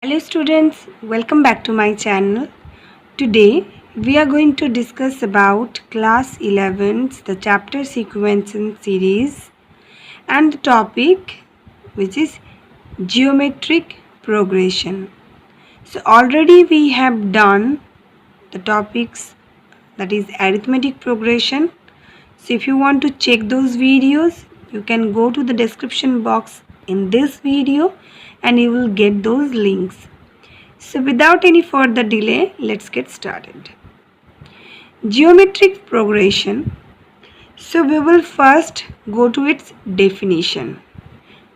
Hello students, welcome back to my channel. Today we are going to discuss about class 11's the chapter sequencing series and the topic which is geometric progression. So already we have done the topics that is arithmetic progression. So if you want to check those videos, you can go to the description box in this video and you will get those links. So without any further delay, let's get started. Geometric progression. So we will first go to its definition.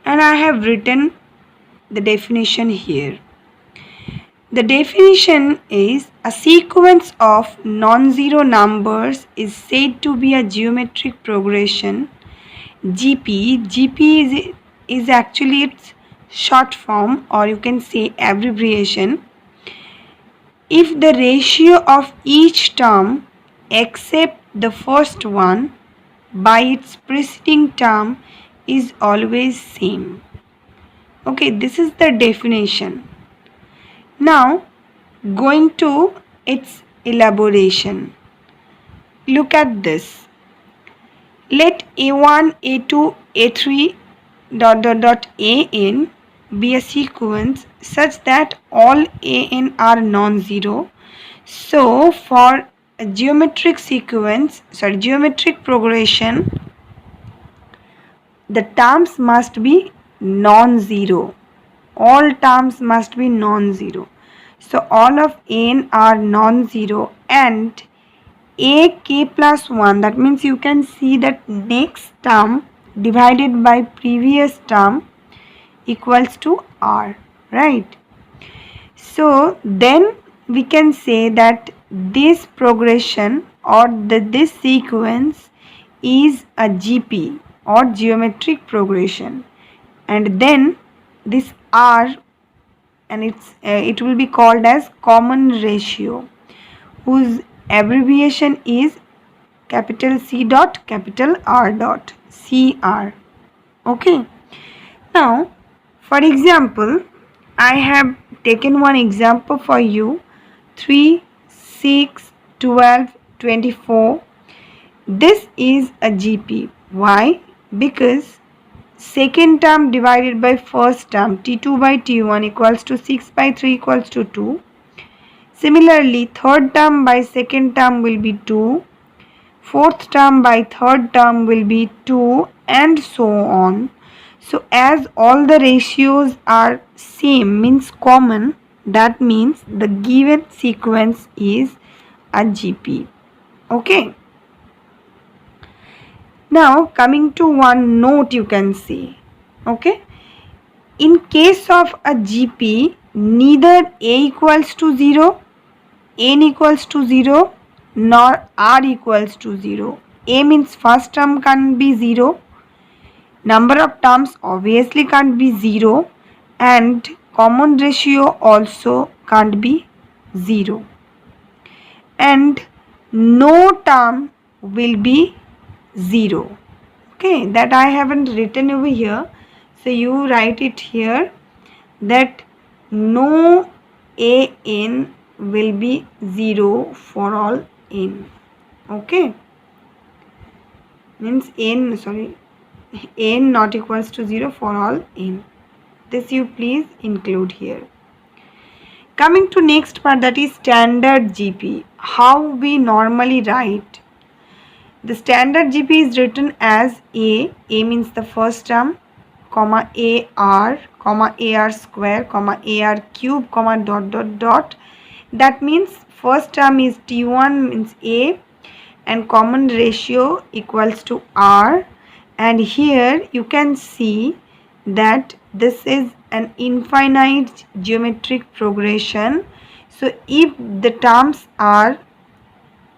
And I have written the definition here. The definition is a sequence of non-zero numbers is said to be a geometric progression. GP is actually its short form, or you can say abbreviation. If the ratio of each term except the first one by its preceding term is always same. Okay, this is the definition. Now going to its elaboration. Look at this. Let A1, A2, A3 ... An be a sequence such that all An are non-zero. So for a geometric progression, the terms must be non-zero. All terms must be non-zero. So all of An are non-zero and ak plus 1, that means you can see that next term divided by previous term equals to r, right? So then we can say that this progression or this sequence is a GP or geometric progression, and then this r and it will be called as common ratio, whose abbreviation is capital C dot capital R dot CR. Okay. Now, for example, I have taken one example for you. 3, 6, 12, 24. This is a GP. Why? Because second term divided by first term, T2 by T1 equals to 6 by 3 equals to 2. Similarly, third term by second term will be 2. Fourth term by third term will be 2, and so on. So as all the ratios are same, means common, that means the given sequence is a GP. Okay. Now coming to one note, you can see. Okay. In case of a GP, neither A equals to 0, N equals to 0, nor R equals to 0. A means first term can't be 0. Number of terms obviously can't be 0, and common ratio also can't be 0. And no term will be 0. Okay, that I haven't written over here. So you write it here that no An will be 0 for all n. Okay, means n not equals to 0 for all n. This you please include here. Coming to next part, that is standard GP. How we normally write. The standard GP is written as A means the first term, comma AR, comma AR square, comma AR cube, comma dot dot dot. That means first term is T1 means A and common ratio equals to R, and here you can see that this is an infinite geometric progression. So if the terms are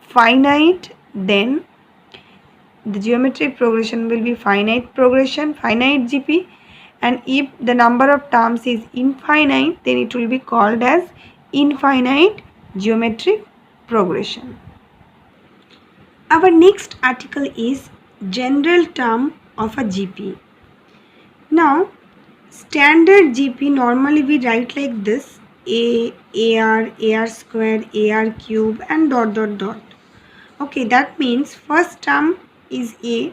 finite, then the geometric progression will be finite progression, finite GP, and if the number of terms is infinite, then it will be called as infinite geometric progression. Our next article is general term of a GP. Now, Standard GP normally we write like this: AR square, AR cube, and dot dot dot. Okay, that means first term is A.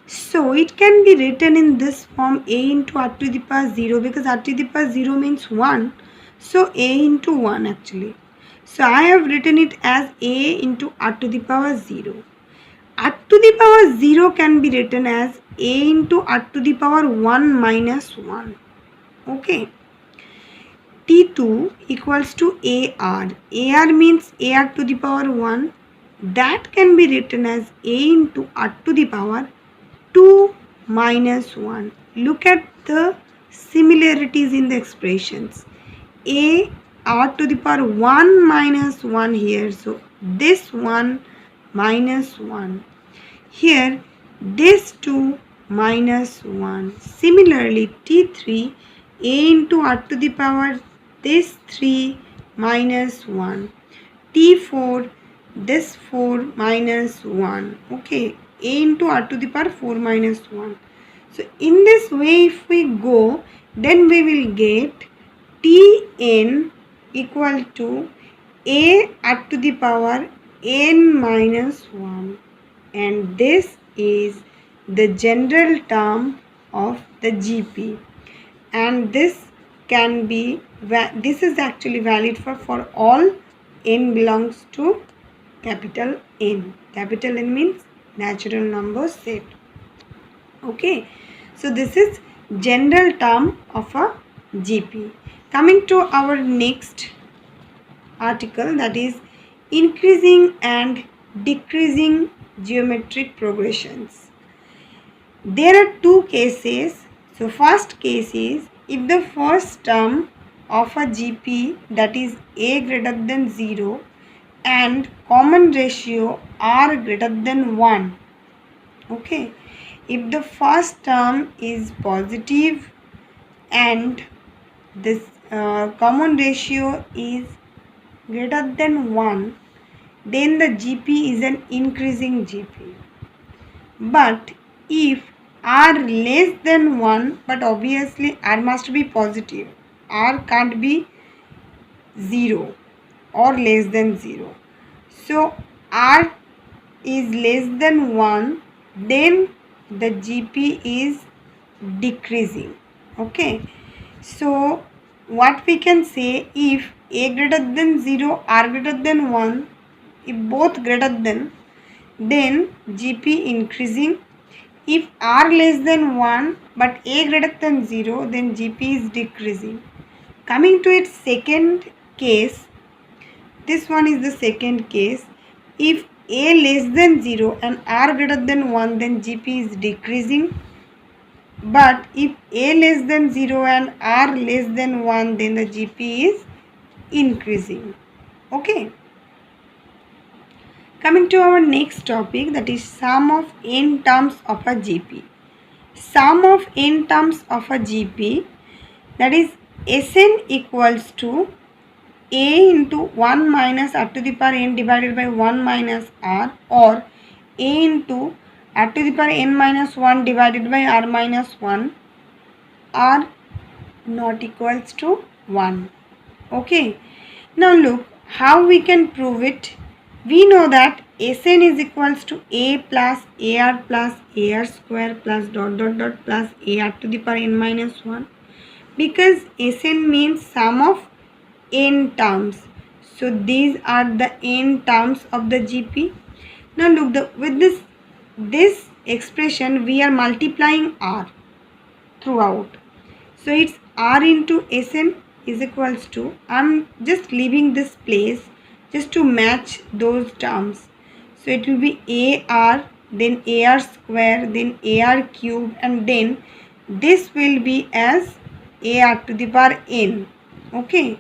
So it can be written in this form: A into r to the power 0, because r to the power 0 means 1. So A into 1 actually. So I have written it as A into r to the power 0. R to the power 0 can be written as A into r to the power 1 minus 1. Okay. T2 equals to AR. AR means AR to the power 1. That can be written as A into r to the power 2 minus 1. Look at the similarities in the expressions. A r to the power 1 minus 1 here. So this 1 minus 1. Here this 2 minus 1. Similarly, T3 A into r to the power this 3 minus 1. T4 this 4 minus 1. Okay, A into r to the power 4 minus 1. So in this way if we go, then we will get Tn equal to A r to the power n minus 1. And this is the general term of the GP. And this can be, this is actually valid for all n belongs to capital N. Capital N means natural number set. Okay, so this is general term of a GP. Coming to our next article, that is increasing and decreasing geometric progressions. There are two cases. So first case is if the first term of a GP, that is A greater than 0 and common ratio R greater than 1. Okay, if the first term is positive and this common ratio is greater than 1, then the GP is an increasing GP. But if R less than 1, but obviously R must be positive, R can't be 0 or less than 0. So R is less than 1, then the GP is decreasing. Okay, so what we can say, if A greater than 0, R greater than 1, if both greater than, then GP increasing. If R less than 1 but A greater than 0, then GP is decreasing. Coming to its second case, this one is the second case. If A less than 0 and R greater than 1, then GP is decreasing. But if A less than 0 and R less than 1, then the GP is increasing. Okay. Coming to our next topic, that is sum of n terms of a GP. Sum of n terms of a GP, that is Sn equals to A into 1 minus r to the power n divided by 1 minus r, or A into r to the power n minus 1 divided by r minus 1, r not equals to 1. Okay. Now look how we can prove it. We know that Sn is equals to A plus AR square plus dot dot dot plus AR to the power n minus 1, because Sn means sum of n terms. So these are the n terms of the GP. Now look, with this expression we are multiplying r throughout. So it's r into Sn is equals to, I'm just leaving this place just to match those terms. So it will be AR, then AR square, then AR cube, and then this will be as AR to the power n. Okay.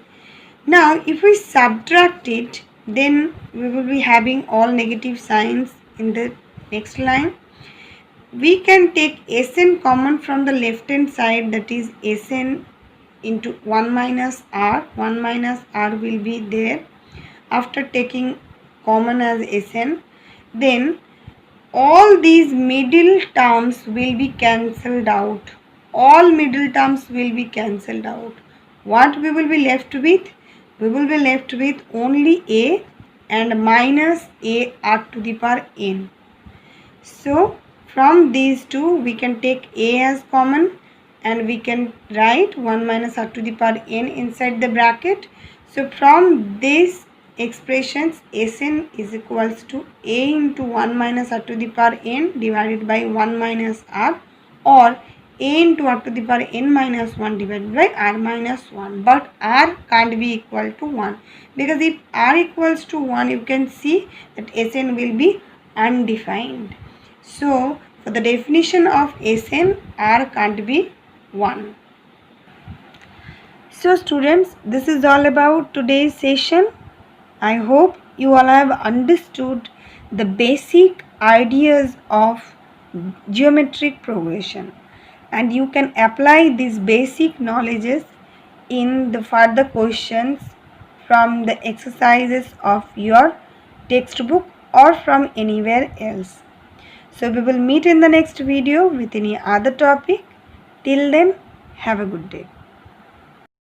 Now if we subtract it, then we will be having all negative signs in the next line. We can take Sn common from the left hand side, that is Sn into 1 minus r. 1 minus r will be there after taking common as Sn. Then all these middle terms will be cancelled out. all middle terms will be cancelled out. What we will be left with? We will be left with only a and minus a r to the power n. So from these two we can take a as common and we can write 1 minus r to the power n inside the bracket. So from these expressions, Sn is equals to a into 1 minus r to the power n divided by 1 minus r, or a into r to the power n minus 1 divided by r minus 1. But r can't be equal to 1, because if r equals to 1, you can see that Sn will be undefined. So for the definition of Sn, r can't be 1. So students, this is all about today's session. I hope you all have understood the basic ideas of geometric progression, and you can apply these basic knowledges in the further questions from the exercises of your textbook or from anywhere else. So we will meet in the next video with any other topic. Till then, have a good day.